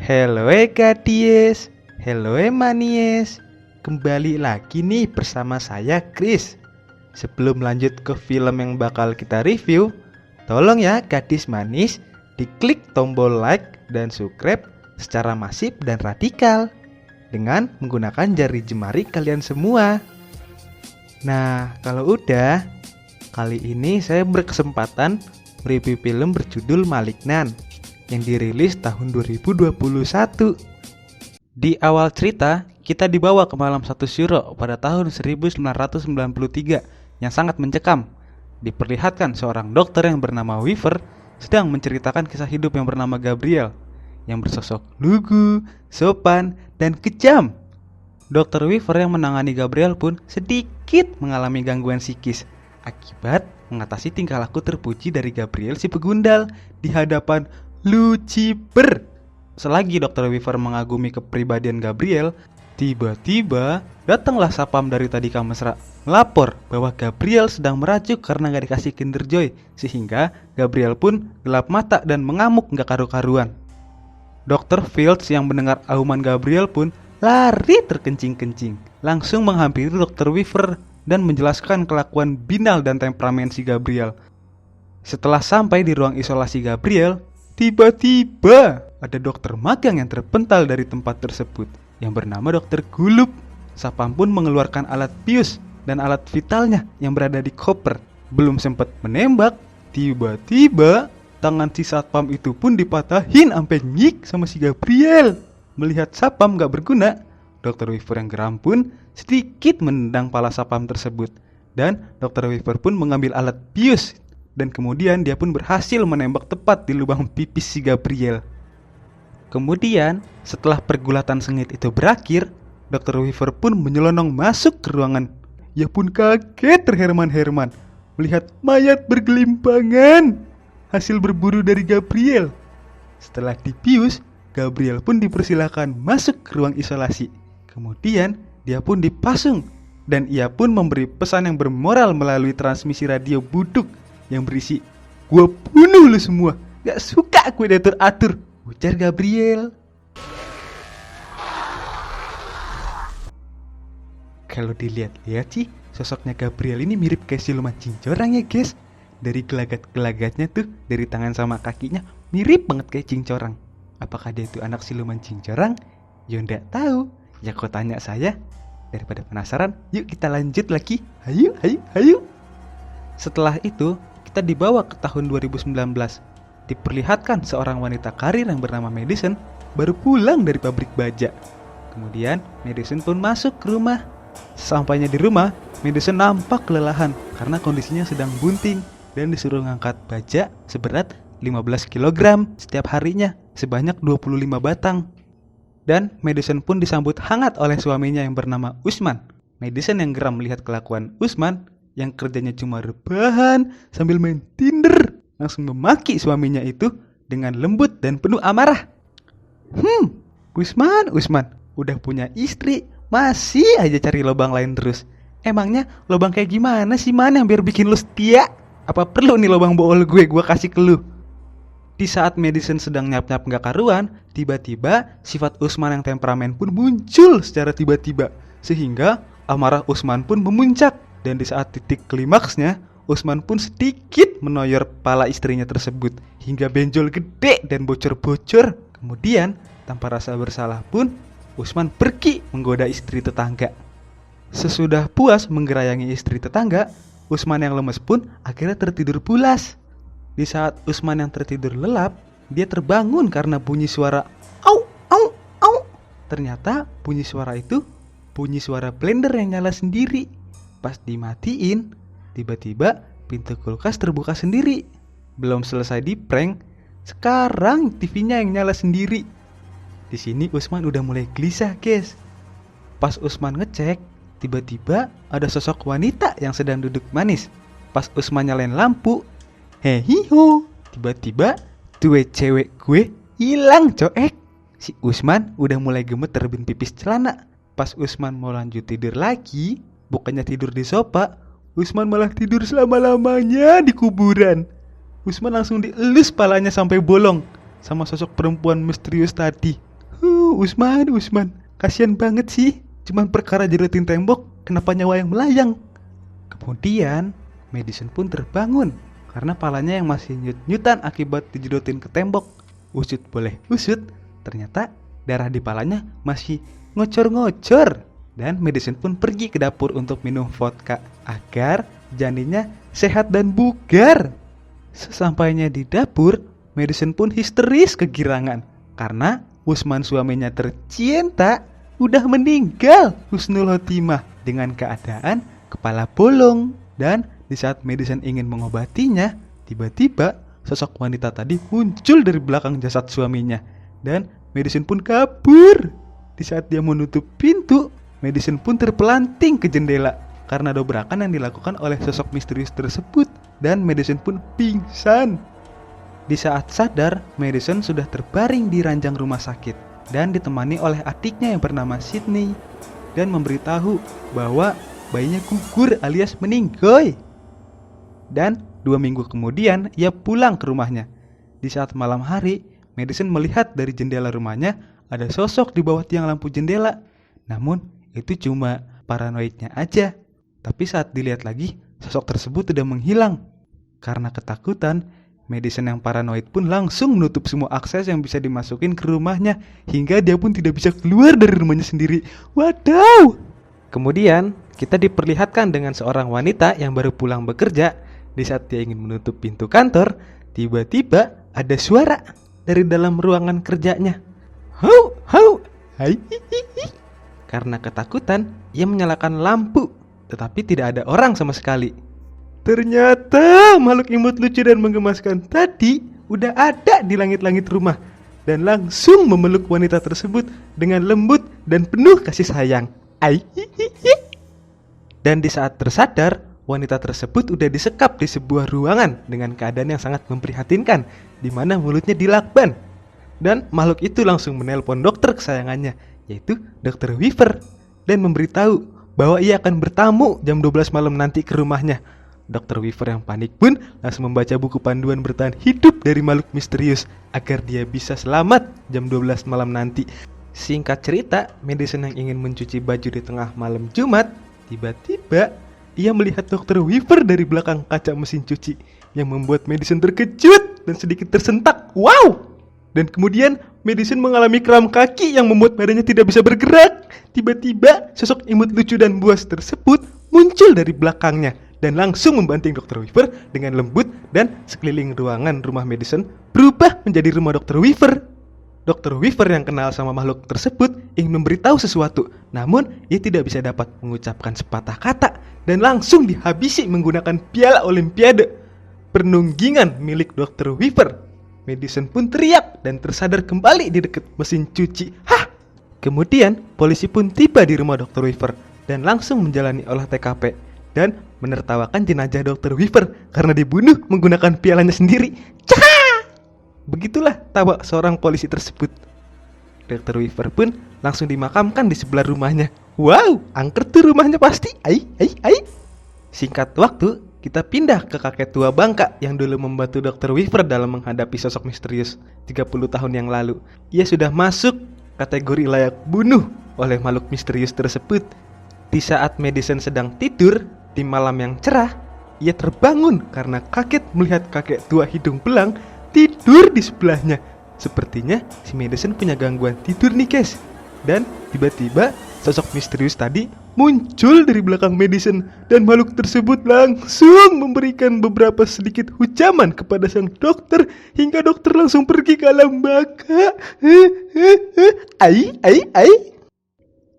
Hello gadis, hello manies. Kembali lagi nih bersama saya Chris. Sebelum lanjut ke film yang bakal kita review, tolong ya gadis manis diklik tombol like dan subscribe secara masif dan radikal dengan menggunakan jari jemari kalian semua. Nah, kalau udah, kali ini saya berkesempatan mereview film berjudul Malignant yang dirilis tahun 2021. Di awal cerita, kita dibawa ke malam satu Syuro pada tahun 1993 yang sangat mencekam. Diperlihatkan seorang dokter yang bernama Weaver sedang menceritakan kisah hidup yang bernama Gabriel yang bersosok lugu, sopan, dan kejam. Dokter Weaver yang menangani Gabriel pun sedikit mengalami gangguan psikis akibat mengatasi tingkah laku terpuji dari Gabriel si pegundal di hadapan Lucifer. Selagi Dr. Weaver mengagumi kepribadian Gabriel, tiba-tiba datanglah sapam dari Tadika Mesra melapor bahwa Gabriel sedang merajuk karena gak dikasih Kinder Joy, sehingga Gabriel pun gelap mata dan mengamuk gak karu-karuan. Dr. Fields yang mendengar auman Gabriel pun lari terkencing-kencing, langsung menghampiri Dr. Weaver dan menjelaskan kelakuan binal dan temperamen si Gabriel. Setelah sampai di ruang isolasi Gabriel, tiba-tiba ada dokter magang yang terpental dari tempat tersebut yang bernama Dr. Gulup. Sapam pun mengeluarkan alat bius dan alat vitalnya yang berada di koper. Belum sempat menembak, tiba-tiba tangan si satpam itu pun dipatahin sampai nyik sama si Gabriel. Melihat sapam gak berguna, Dr. Weaver yang geram pun sedikit menendang pala sapam tersebut. Dan Dr. Weaver pun mengambil alat bius dan kemudian dia pun berhasil menembak tepat di lubang pipis si Gabriel. Kemudian setelah pergulatan sengit itu berakhir, Dr. Weaver pun menyelonong masuk ke ruangan. Ia pun kaget terherman-herman melihat mayat bergelimpangan hasil berburu dari Gabriel. Setelah dibius, Gabriel pun dipersilakan masuk ke ruang isolasi. Kemudian dia pun dipasung dan ia pun memberi pesan yang bermoral melalui transmisi radio buduk yang berisi, "Gua bunuh lu semua, gak suka gue diatur-atur," ujar Gabriel. Kalau dilihat-lihat sih, sosoknya Gabriel ini mirip kayak siluman cincorang ya guys. Dari gelagat-gelagatnya tuh, dari tangan sama kakinya mirip banget kayak cincorang. Apakah dia itu anak siluman cincorang? Ya nggak tahu. Ya kau tanya saya. Daripada penasaran, yuk kita lanjut lagi. Hayu. Setelah itu, kita dibawa ke tahun 2019. Diperlihatkan seorang wanita karir yang bernama Madison baru pulang dari pabrik baja. Kemudian Madison pun masuk ke rumah. Sesampainya di rumah, Madison nampak kelelahan karena kondisinya sedang bunting dan disuruh ngangkat baja seberat 15 kg setiap harinya sebanyak 25 batang. Dan Madison pun disambut hangat oleh suaminya yang bernama Usman. Madison yang geram melihat kelakuan Usman yang kerjanya cuma rebahan sambil main Tinder, langsung memaki suaminya itu dengan lembut dan penuh amarah. Usman, udah punya istri, masih aja cari lobang lain terus. Emangnya lobang kayak gimana sih man yang biar bikin lu setia? Apa perlu nih lobang bool gue kasih ke lu? Di saat Madison sedang nyap-nyap gak karuan, tiba-tiba sifat Usman yang temperamen pun muncul secara tiba-tiba, sehingga amarah Usman pun memuncak. Dan di saat titik klimaksnya, Usman pun sedikit menoyor pala istrinya tersebut hingga benjol gede dan bocor-bocor. Kemudian tanpa rasa bersalah pun Usman pergi menggoda istri tetangga. Sesudah puas menggerayangi istri tetangga, Usman yang lemes pun akhirnya tertidur pulas. Di saat Usman yang tertidur lelap, dia terbangun karena bunyi suara au au au. Ternyata bunyi suara itu bunyi suara blender yang nyala sendiri. Pas dimatiin, tiba-tiba pintu kulkas terbuka sendiri. Belum selesai di prank, sekarang TV-nya yang nyala sendiri. Di sini Usman udah mulai gelisah, guys. Pas Usman ngecek, tiba-tiba ada sosok wanita yang sedang duduk manis. Pas Usman nyalain lampu, hehiho, tiba-tiba dua cewek gue hilang, coek. Si Usman udah mulai gemeter bin pipis celana. Pas Usman mau lanjut tidur lagi, bukannya tidur di sofa, Usman malah tidur selama-lamanya di kuburan. Usman langsung dielus palanya sampai bolong sama sosok perempuan misterius tadi. Usman, kasihan banget sih. Cuman perkara jedotin tembok, kenapa nyawa yang melayang? Kemudian, Madison pun terbangun karena palanya yang masih nyut-nyutan akibat dijedotin ke tembok. Usut boleh usut, ternyata darah di palanya masih ngocor-ngocor. Dan Madison pun pergi ke dapur untuk minum vodka agar janinnya sehat dan bugar. Sesampainya di dapur, Madison pun histeris kegirangan karena Usman suaminya tercinta udah meninggal husnul khotimah dengan keadaan kepala bolong. Dan di saat Madison ingin mengobatinya, tiba-tiba sosok wanita tadi muncul dari belakang jasad suaminya dan Madison pun kabur. Di saat dia menutup pintu, Madison pun terpelanting ke jendela karena dobrakan yang dilakukan oleh sosok misterius tersebut dan Madison pun pingsan. Di saat sadar, Madison sudah terbaring di ranjang rumah sakit dan ditemani oleh adiknya yang bernama Sydney dan memberitahu bahwa bayinya gugur alias meninggoy. Dan 2 minggu kemudian ia pulang ke rumahnya. Di saat malam hari, Madison melihat dari jendela rumahnya ada sosok di bawah tiang lampu jendela. Namun itu cuma paranoidnya aja. Tapi saat dilihat lagi, sosok tersebut sudah menghilang. Karena ketakutan, Madison yang paranoid pun langsung menutup semua akses yang bisa dimasukin ke rumahnya hingga dia pun tidak bisa keluar dari rumahnya sendiri. Wadaw! Kemudian kita diperlihatkan dengan seorang wanita yang baru pulang bekerja. Di saat dia ingin menutup pintu kantor, tiba-tiba ada suara dari dalam ruangan kerjanya. Hau, hau, hai, hihihi. Karena ketakutan, ia menyalakan lampu, tetapi tidak ada orang sama sekali. Ternyata makhluk imut lucu dan menggemaskan tadi udah ada di langit-langit rumah dan langsung memeluk wanita tersebut dengan lembut dan penuh kasih sayang. Dan di saat tersadar, wanita tersebut udah disekap di sebuah ruangan dengan keadaan yang sangat memprihatinkan, di mana mulutnya dilakban. Dan makhluk itu langsung menelpon dokter kesayangannya, yaitu Dr. Weaver, dan memberitahu bahwa ia akan bertamu jam 12 malam nanti ke rumahnya. Dr. Weaver yang panik pun langsung membaca buku panduan bertahan hidup dari makhluk misterius agar dia bisa selamat jam 12 malam nanti. Singkat cerita, Madison yang ingin mencuci baju di tengah malam Jumat, tiba-tiba ia melihat Dr. Weaver dari belakang kaca mesin cuci yang membuat Madison terkejut dan sedikit tersentak. Wow! Dan kemudian Madison mengalami kram kaki yang membuat badannya tidak bisa bergerak. Tiba-tiba sosok imut lucu dan buas tersebut muncul dari belakangnya dan langsung membanting Dr. Weaver dengan lembut dan sekeliling ruangan rumah Madison berubah menjadi rumah Dr. Weaver. Dr. Weaver yang kenal sama makhluk tersebut ingin memberitahu sesuatu, namun ia tidak bisa dapat mengucapkan sepatah kata dan langsung dihabisi menggunakan piala olimpiade penunggingan milik Dr. Weaver. Madison pun teriak dan tersadar kembali di dekat mesin cuci. Hah! Kemudian polisi pun tiba di rumah Dr. Weaver dan langsung menjalani olah TKP dan menertawakan jenazah Dr. Weaver karena dibunuh menggunakan pialanya sendiri. Cah! Begitulah tawa seorang polisi tersebut. Dr. Weaver pun langsung dimakamkan di sebelah rumahnya. Wow, angker tuh rumahnya pasti. Ai. Singkat waktu, kita pindah ke kakek tua bangka yang dulu membantu Dr. Weaver dalam menghadapi sosok misterius 30 tahun yang lalu. Ia sudah masuk kategori layak bunuh oleh makhluk misterius tersebut. Di saat Madison sedang tidur di malam yang cerah, ia terbangun karena kaget melihat kakek tua hidung belang tidur di sebelahnya. Sepertinya si Madison punya gangguan tidur nih guys. Dan tiba-tiba sosok misterius tadi muncul dari belakang Madison dan makhluk tersebut langsung memberikan beberapa sedikit hujaman kepada sang dokter hingga dokter langsung pergi ke alam baka. Ai.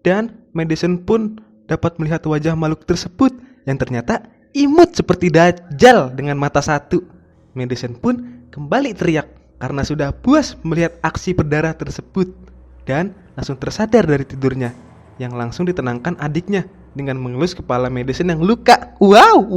Dan Madison pun dapat melihat wajah makhluk tersebut yang ternyata imut seperti Dajjal dengan mata satu. Madison pun kembali teriak karena sudah puas melihat aksi berdarah tersebut dan langsung tersadar dari tidurnya, yang langsung ditenangkan adiknya dengan mengelus kepala Madison yang luka. Wow,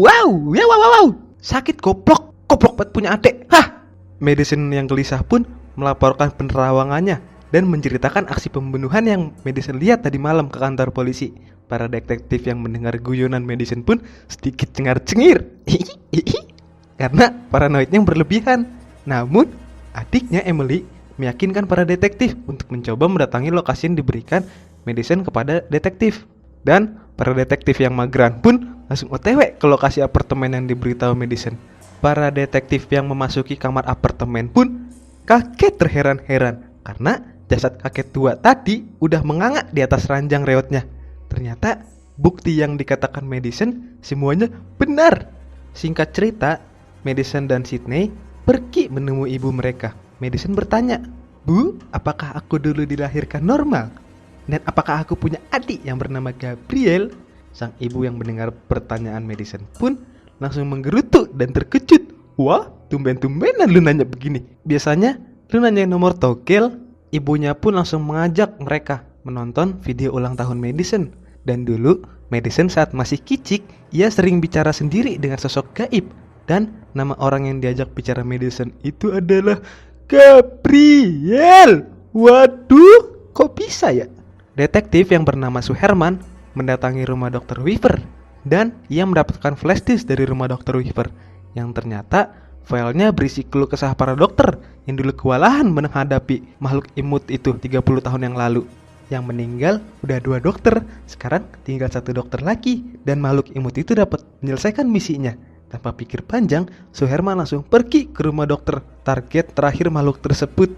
sakit goblok banget punya adik. Hah! Madison yang gelisah pun melaporkan penerawangannya dan menceritakan aksi pembunuhan yang Madison lihat tadi malam ke kantor polisi. Para detektif yang mendengar guyonan Madison pun sedikit cengar-cengir karena paranoidnya yang berlebihan. Namun adiknya Emily meyakinkan para detektif untuk mencoba mendatangi lokasi yang diberikan Madison kepada detektif. Dan para detektif yang mageran pun langsung OTW ke lokasi apartemen yang diberitahu Madison. Para detektif yang memasuki kamar apartemen pun kaget terheran-heran karena jasad kakek tua tadi udah menganga di atas ranjang reotnya. Ternyata bukti yang dikatakan Madison semuanya benar. Singkat cerita, Madison dan Sydney pergi menemui ibu mereka. Madison bertanya, "Bu, apakah aku dulu dilahirkan normal? Dan apakah aku punya adik yang bernama Gabriel?" Sang ibu yang mendengar pertanyaan Madison pun langsung menggerutu dan terkejut. "Wah, tumben-tumbenan lu nanya begini. Biasanya lu nanya nomor togel." Ibunya pun langsung mengajak mereka menonton video ulang tahun Madison. Dan dulu, Madison saat masih kicik, ia sering bicara sendiri dengan sosok gaib. Dan nama orang yang diajak bicara Madison itu adalah Gabriel. Waduh, kok bisa ya? Detektif yang bernama Suherman mendatangi rumah Dr. Weaver. Dan ia mendapatkan flash disk dari rumah Dr. Weaver, yang ternyata filenya berisi keluh kesah para dokter yang dulu kewalahan menghadapi makhluk imut itu 30 tahun yang lalu. Yang meninggal udah 2 dokter, sekarang tinggal 1 dokter lagi, dan makhluk imut itu dapat menyelesaikan misinya. Tanpa pikir panjang, Suherman langsung pergi ke rumah dokter, target terakhir makhluk tersebut.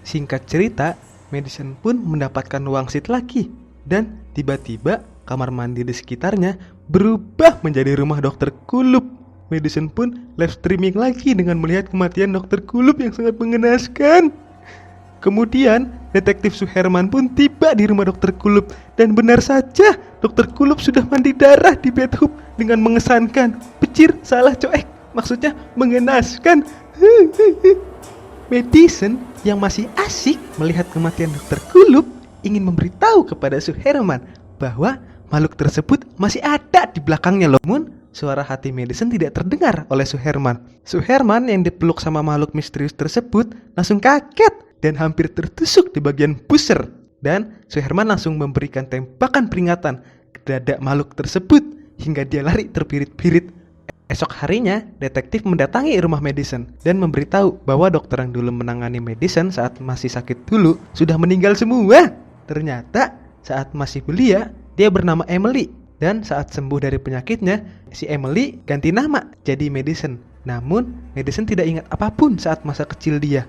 Singkat cerita, Madison pun mendapatkan wangsit lagi, dan tiba-tiba kamar mandi di sekitarnya berubah menjadi rumah dokter Kulub. Madison pun live streaming lagi dengan melihat kematian dokter Kulub yang sangat mengenaskan. Kemudian, detektif Suherman pun tiba di rumah dokter Kulub, dan benar saja, dokter Kulub sudah mandi darah di bathtub dengan mengesankan. Pecir, salah coek, maksudnya mengenaskan. Madison yang masih asik melihat kematian dokter Kulub ingin memberitahu kepada Suherman bahwa makhluk tersebut masih ada di belakangnya loh. Namun, suara hati Madison tidak terdengar oleh Suherman. Suherman yang dipeluk sama makhluk misterius tersebut langsung kaget dan hampir tertusuk di bagian pusar. Dan Suherman langsung memberikan tembakan peringatan ke dada makhluk tersebut hingga dia lari terpirit-pirit. Esok harinya, detektif mendatangi rumah Madison dan memberitahu bahwa dokter yang dulu menangani Madison saat masih sakit dulu sudah meninggal semua. Ternyata saat masih belia, dia bernama Emily. Dan saat sembuh dari penyakitnya, si Emily ganti nama jadi Madison. Namun, Madison tidak ingat apapun saat masa kecil dia.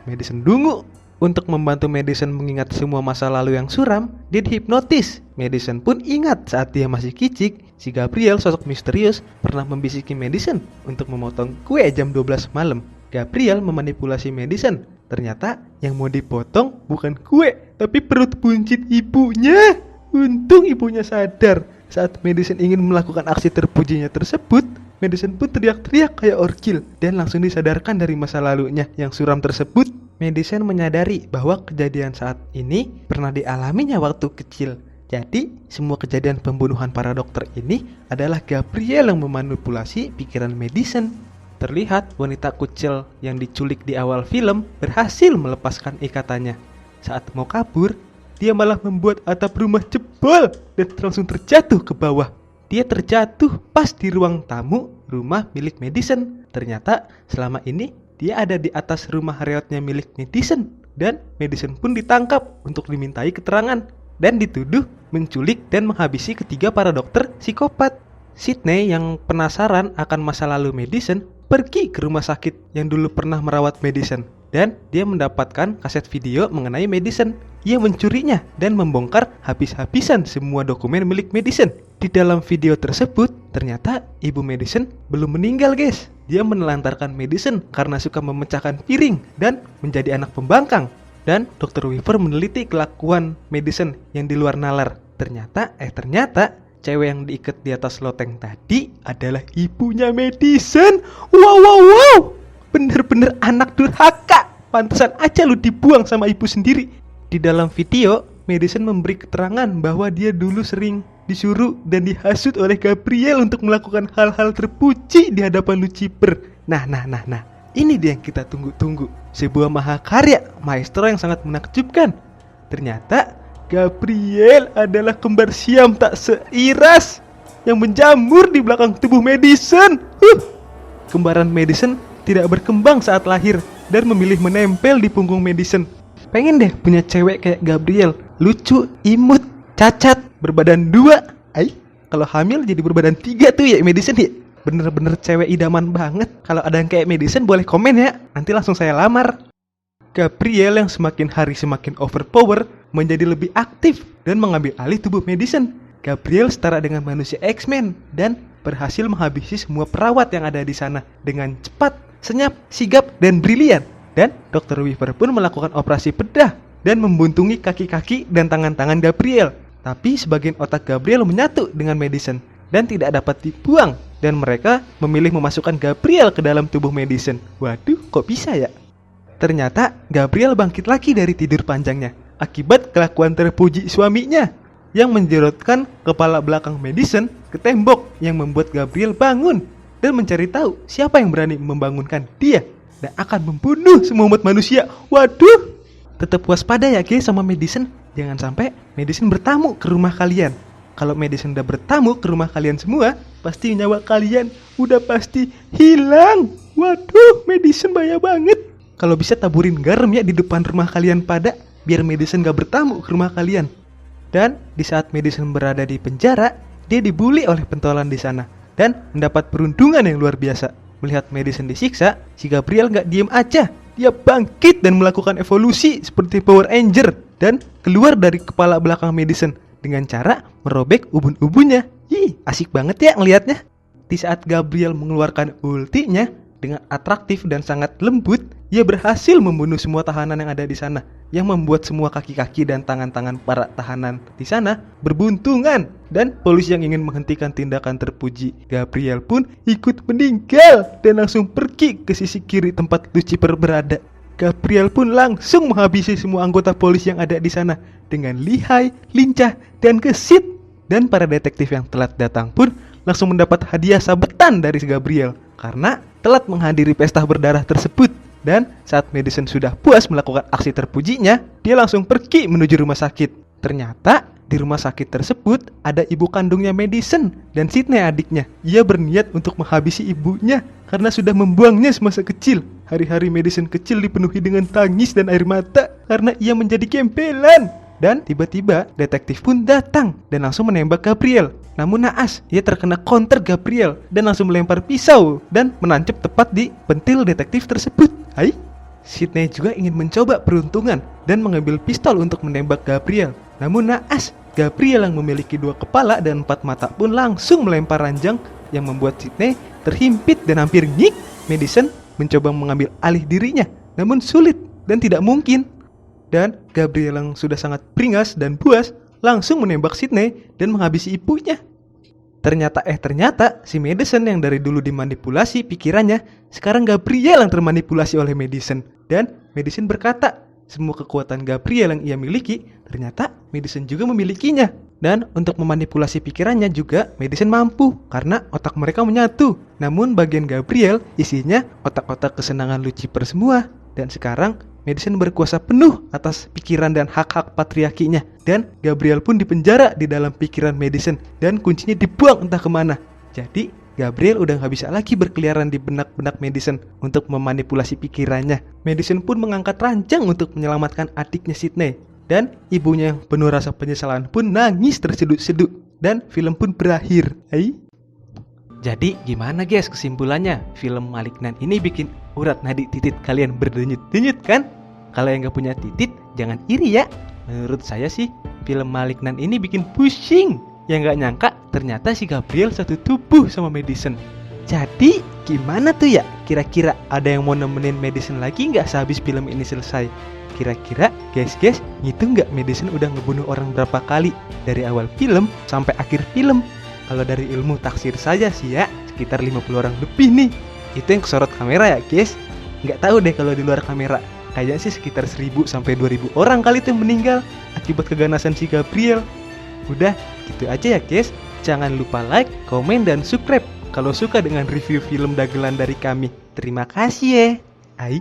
Madison dungu. Untuk membantu Madison mengingat semua masa lalu yang suram, dia dihipnotis. Madison pun ingat saat dia masih kicik, si Gabriel, sosok misterius, pernah membisiki Madison untuk memotong kue jam 12 malam. Gabriel memanipulasi Madison. Ternyata yang mau dipotong bukan kue, tapi perut buncit ibunya. Untung ibunya sadar. Saat Madison ingin melakukan aksi terpujinya tersebut, Madison pun teriak-teriak kayak orkil dan langsung disadarkan dari masa lalunya yang suram tersebut. Madison menyadari bahwa kejadian saat ini pernah dialaminya waktu kecil. Jadi, semua kejadian pembunuhan para dokter ini adalah Gabriel yang memanipulasi pikiran Madison. Terlihat wanita kucil yang diculik di awal film berhasil melepaskan ikatannya. Saat mau kabur, dia malah membuat atap rumah jebol dan langsung terjatuh ke bawah. Dia terjatuh pas di ruang tamu rumah milik Madison. Ternyata selama ini dia ada di atas rumah reotnya milik Madison. Dan Madison pun ditangkap untuk dimintai keterangan dan dituduh menculik dan menghabisi ketiga para dokter psikopat. Sydney yang penasaran akan masa lalu Madison pergi ke rumah sakit yang dulu pernah merawat Madison. Dan dia mendapatkan kaset video mengenai Madison. Ia mencurinya dan membongkar habis-habisan semua dokumen milik Madison. Di dalam video tersebut, ternyata ibu Madison belum meninggal guys. Dia menelantarkan Madison karena suka memecahkan piring dan menjadi anak pembangkang. Dan Dr. Weaver meneliti kelakuan Madison yang di luar nalar. Ternyata cewek yang diikat di atas loteng tadi adalah ibunya Madison. Wow. Bener-bener anak durhaka. Pantesan aja lu dibuang sama ibu sendiri. Di dalam video, Madison memberi keterangan bahwa dia dulu sering disuruh dan dihasut oleh Gabriel untuk melakukan hal-hal terpuji di hadapan Lucifer. Nah. Ini dia yang kita tunggu-tunggu. Sebuah mahakarya maestro yang sangat menakjubkan. Ternyata Gabriel adalah kembar siam tak seiras yang menjamur di belakang tubuh Madison. Kembaran Madison tidak berkembang saat lahir dan memilih menempel di punggung Madison. Pengen deh punya cewek kayak Gabriel, lucu, imut, cacat, berbadan 2. Kalau hamil jadi berbadan 3 tuh ya Madison ya. Bener-bener cewek idaman banget. Kalau ada yang kayak Madison boleh komen ya, nanti langsung saya lamar. Gabriel yang semakin hari semakin overpower menjadi lebih aktif dan mengambil alih tubuh Madison. Gabriel setara dengan manusia X-Men dan berhasil menghabisi semua perawat yang ada di sana dengan cepat, senyap, sigap, dan brilian. Dan Dr. Weaver pun melakukan operasi bedah dan membuntungi kaki-kaki dan tangan-tangan Gabriel. Tapi sebagian otak Gabriel menyatu dengan Madison dan tidak dapat dibuang. Dan mereka memilih memasukkan Gabriel ke dalam tubuh Madison. Waduh, kok bisa ya? Ternyata Gabriel bangkit lagi dari tidur panjangnya akibat kelakuan terpuji suaminya yang menjerotkan kepala belakang Madison ke tembok yang membuat Gabriel bangun dan mencari tahu siapa yang berani membangunkan dia dan akan membunuh semua umat manusia. Waduh, tetap waspada ya guys sama Madison. Jangan sampai Madison bertamu ke rumah kalian. Kalau Madison udah bertamu ke rumah kalian semua, pasti nyawa kalian udah pasti hilang. Waduh, Madison bahaya banget. Kalau bisa taburin garam ya di depan rumah kalian biar Madison gak bertamu ke rumah kalian. Dan di saat Madison berada di penjara, dia dibully oleh pentolan di sana dan mendapat perundungan yang luar biasa. Melihat Madison disiksa, si Gabriel gak diem aja. Dia bangkit dan melakukan evolusi seperti Power Ranger dan keluar dari kepala belakang Madison dengan cara merobek ubun-ubunnya. Asik banget ya ngelihatnya. Di saat Gabriel mengeluarkan ultinya dengan atraktif dan sangat lembut, ia berhasil membunuh semua tahanan yang ada di sana, yang membuat semua kaki-kaki dan tangan-tangan para tahanan di sana berbuntungan. Dan polisi yang ingin menghentikan tindakan terpuji Gabriel pun ikut meninggal dan langsung pergi ke sisi kiri tempat Lucifer berada. Gabriel pun langsung menghabisi semua anggota polisi yang ada di sana dengan lihai, lincah, dan gesit. Dan para detektif yang telat datang pun langsung mendapat hadiah sabetan dari Gabriel karena telat menghadiri pesta berdarah tersebut. Dan saat Madison sudah puas melakukan aksi terpujinya, dia langsung pergi menuju rumah sakit. Ternyata di rumah sakit tersebut ada ibu kandungnya Madison dan Sydney adiknya. Ia berniat untuk menghabisi ibunya karena sudah membuangnya semasa kecil. Hari-hari Madison kecil dipenuhi dengan tangis dan air mata karena ia menjadi gempelan. Dan tiba-tiba detektif pun datang dan langsung menembak Gabriel. Namun naas, ia terkena counter Gabriel dan langsung melempar pisau dan menancap tepat di pentil detektif tersebut. Sydney juga ingin mencoba peruntungan dan mengambil pistol untuk menembak Gabriel. Namun naas, Gabriel yang memiliki 2 kepala dan 4 mata pun langsung melempar ranjang yang membuat Sydney terhimpit dan hampir nyik. Madison mencoba mengambil alih dirinya, namun sulit dan tidak mungkin. Dan Gabriel yang sudah sangat beringas dan puas langsung menembak Sydney dan menghabisi ibunya. Ternyata si Madison yang dari dulu dimanipulasi pikirannya, sekarang Gabriel yang termanipulasi oleh Madison. Dan Madison berkata, semua kekuatan Gabriel yang ia miliki, ternyata Madison juga memilikinya. Dan untuk memanipulasi pikirannya juga Madison mampu, karena otak mereka menyatu. Namun bagian Gabriel isinya otak-otak kesenangan Lucifer semua. Dan sekarang Madison berkuasa penuh atas pikiran dan hak-hak patriarkinya. Dan Gabriel pun dipenjara di dalam pikiran Madison dan kuncinya dibuang entah kemana. Jadi Gabriel udah gak bisa lagi berkeliaran di benak-benak Madison untuk memanipulasi pikirannya. Madison pun mengangkat ranjang untuk menyelamatkan adiknya Sydney. Dan ibunya yang penuh rasa penyesalan pun nangis terseduk-seduk. Dan film pun berakhir. Jadi gimana guys kesimpulannya? Film Malignant ini bikin urat nadi titit kalian berdenyut-denyut kan? Kalau yang gak punya titit jangan iri ya. Menurut saya sih film Malignant ini bikin pusing. Yang gak nyangka ternyata si Gabriel satu tubuh sama Madison. Jadi gimana tuh ya? Kira-kira ada yang mau nemenin Madison lagi gak sehabis film ini selesai? Kira-kira guys ngitung gak Madison udah ngebunuh orang berapa kali dari awal film sampai akhir film? Kalau dari ilmu taksir saja sih ya sekitar 50 orang lebih nih. Itu yang kesorot kamera ya guys. Gak tahu deh kalau di luar kamera. Kayaknya sih sekitar 1000 sampai 2000 orang kali tuh yang meninggal akibat keganasan si Gabriel. Udah gitu aja ya guys. Jangan lupa like, komen, dan subscribe kalau suka dengan review film dagelan dari kami. Terima kasih ya. Ai.